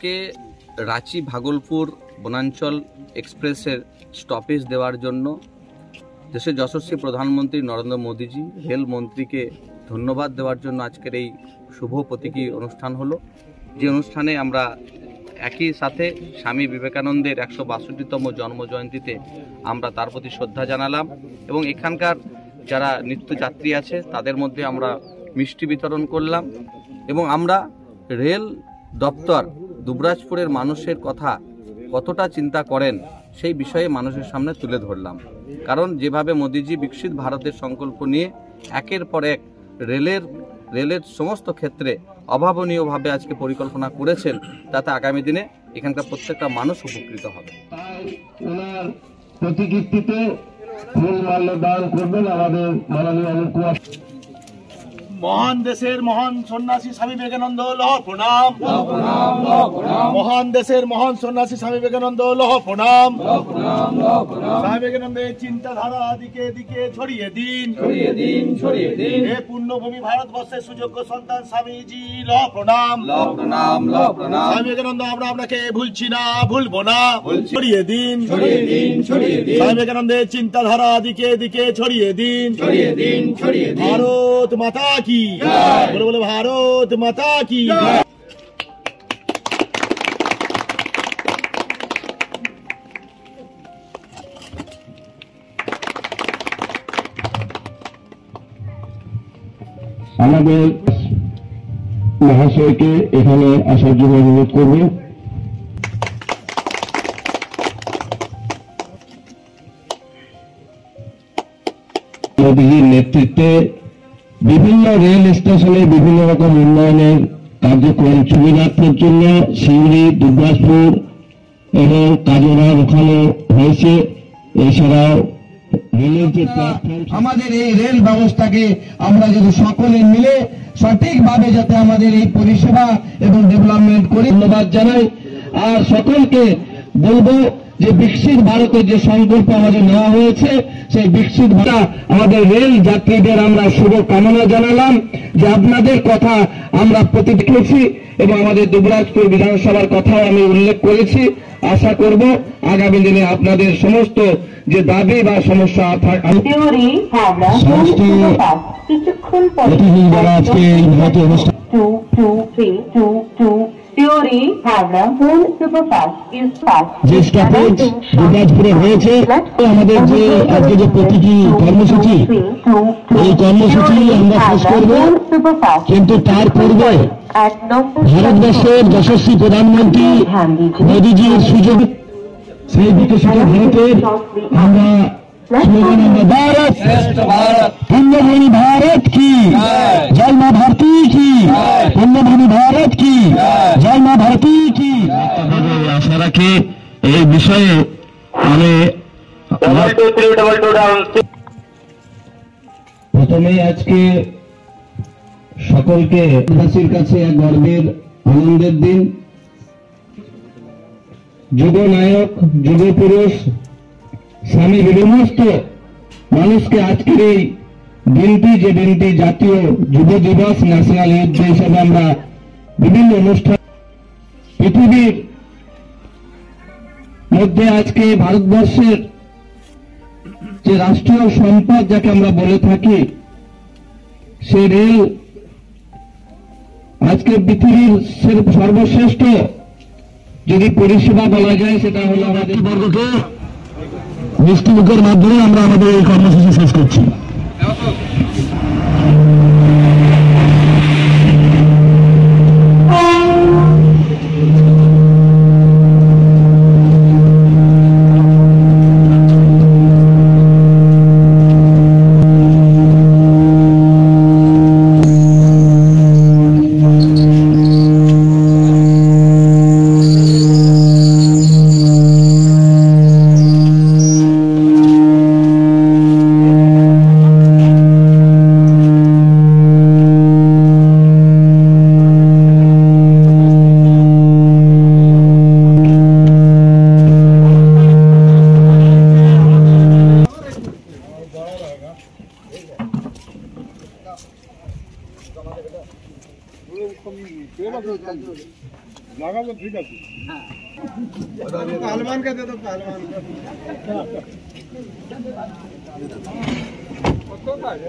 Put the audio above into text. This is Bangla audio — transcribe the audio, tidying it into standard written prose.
আজকে রাঁচি ভাগলপুর বনাঞ্চল এক্সপ্রেসের স্টপেজ দেওয়ার জন্য দেশের যশস্বী প্রধানমন্ত্রী নরেন্দ্র মোদীজি রেল মন্ত্রীকে ধন্যবাদ দেওয়ার জন্য আজকের এই শুভ প্রতীকী অনুষ্ঠান হলো, যে অনুষ্ঠানে আমরা একই সাথে স্বামী বিবেকানন্দের ১৬২তম জন্মজয়ন্তীতে আমরা তার প্রতি শ্রদ্ধা জানালাম এবং এখানকার যারা নিত্যযাত্রী আছে তাদের মধ্যে আমরা মিষ্টি বিতরণ করলাম এবং আমরা রেল দপ্তর দুবরাজপুরের মানুষের কথা কতটা চিন্তা করেন সেই বিষয়ে মানুষের সামনে তুলে ধরলাম। কারণ যেভাবে মোদিজি বিকশিত ভারতের সংকল্প নিয়ে একের পর এক রেলের সমস্ত ক্ষেত্রে অভাবনীয়ভাবে আজকে পরিকল্পনা করেছেন, তাতে আগামী দিনে এখানকার প্রত্যেকটা মানুষ উপকৃত হবে। ওনার প্রতিকৃতিতে ফুল মাল্য দান করবেন আমাদের মাননীয় মুখ্যমন্ত্রী। মহান দেশের মহান সন্ন্যাসী স্বামী বিবেকানন্দ লহ প্রণাম। মহান দেশের মহান সন্ন্যাসী স্বামী বিবেকানন্দ লহ প্রণাম। স্বামী বিবেকানন্দের চিন্তাধারা দিকে দিকে ছড়িয়ে দিন। হে পুণ্যভূমি ভারতবর্ষের সুযোগ্য সন্তান স্বামীজি লহ প্রণাম। স্বামী বিবেকানন্দ আমরা আপনাকে ভুলছি না, ভুলবো না, ছড়িয়ে দিন। স্বামী বিবেকানন্দের চিন্তাধারা দিকে দিকে ছড়িয়ে দিন। ভারত মাতা কি বলে বলে ভারত মাতা কি। আমাদের মহাশয়কে এখানে আসার জন্য অনুরোধ করব। মোদীজির নেতৃত্বে বিভিন্ন রেল স্টেশনে বিভিন্ন রকম উন্নয়নের কার্যক্রম সুবিধার্থের জন্য সিউড়ি, দুবরাজপুর এবং কাজরা ওখানে হয়েছে। এছাড়াও রেলের যে প্ল্যাটফর্ম, আমাদের এই রেল ব্যবস্থাকে আমরা যদি সকলে মিলে সঠিকভাবে যাতে আমাদের এই পরিষেবা এবং ডেভেলপমেন্ট করি, ধন্যবাদ জানাই। আর সকলকে বলবো যে বিকশিত ভারতের যে সংকল্প আমাদের নেওয়া হয়েছে, সেই বিকশিত ভারত আমাদের রেল যাত্রীদের আমরা শুভ কামনা জানালাম যে আপনাদের কথা আমরা প্রতিক্রিয়েছি এবং আমাদের দুবরাজপুর বিধানসভার কথাও আমি উল্লেখ করেছি। আশা করব আগামী দিনে আপনাদের সমস্ত যে দাবি বা সমস্যা যারা আজকে এই ভারতীয় অনুষ্ঠান যে স্টপেজ দুবরাজপুরে হয়েছে, আমাদের যে আজকে যে প্রতিটি কর্মসূচি, এই কর্মসূচি আমরা শেষ করব, কিন্তু তার পূর্বে ভারতবর্ষের যশস্বী প্রধানমন্ত্রী মোদীজির সুযোগ সেই বিকশিত ভারতের আমরা স্লোগান भारत श्रेष्ठ भारत, पुण्यभूमि भारत की जय मां भारती की, पुण्यभूमि भारत की जय मां भारती की। आशा রাখি এই বিষয়ে আমি প্রথমে আজকে সকলকে দেশবাসীর কাছে এক গর্বের আনন্দের দিন। যুব নায়ক, যুব পুরুষ স্বামী বিবেকানন্দ মানুষকে আজকের এই দিনটি, যে দিনটি জাতীয় যুব দিবস, ন্যাশনাল ইউথ ডে হিসাবে আমরা বিভিন্ন অনুষ্ঠান, পৃথিবীর মধ্যে আজকে ভারতবর্ষের যে রাষ্ট্রীয় সম্পদ যাকে আমরা বলে থাকি, সে রেল আজকে পৃথিবীর সর্বশ্রেষ্ঠ যদি পরিষেবা বলা যায় সেটা হলো আমাদের বর্গকে মিষ্টি মুখের মাধ্যমে আমরা আমাদের এই কর্মসূচি শেষ করছি। লাগাবো, ঠিক আছে। পাহলওয়ানকে দে তো, পাহলওয়ানকে। কত কাজ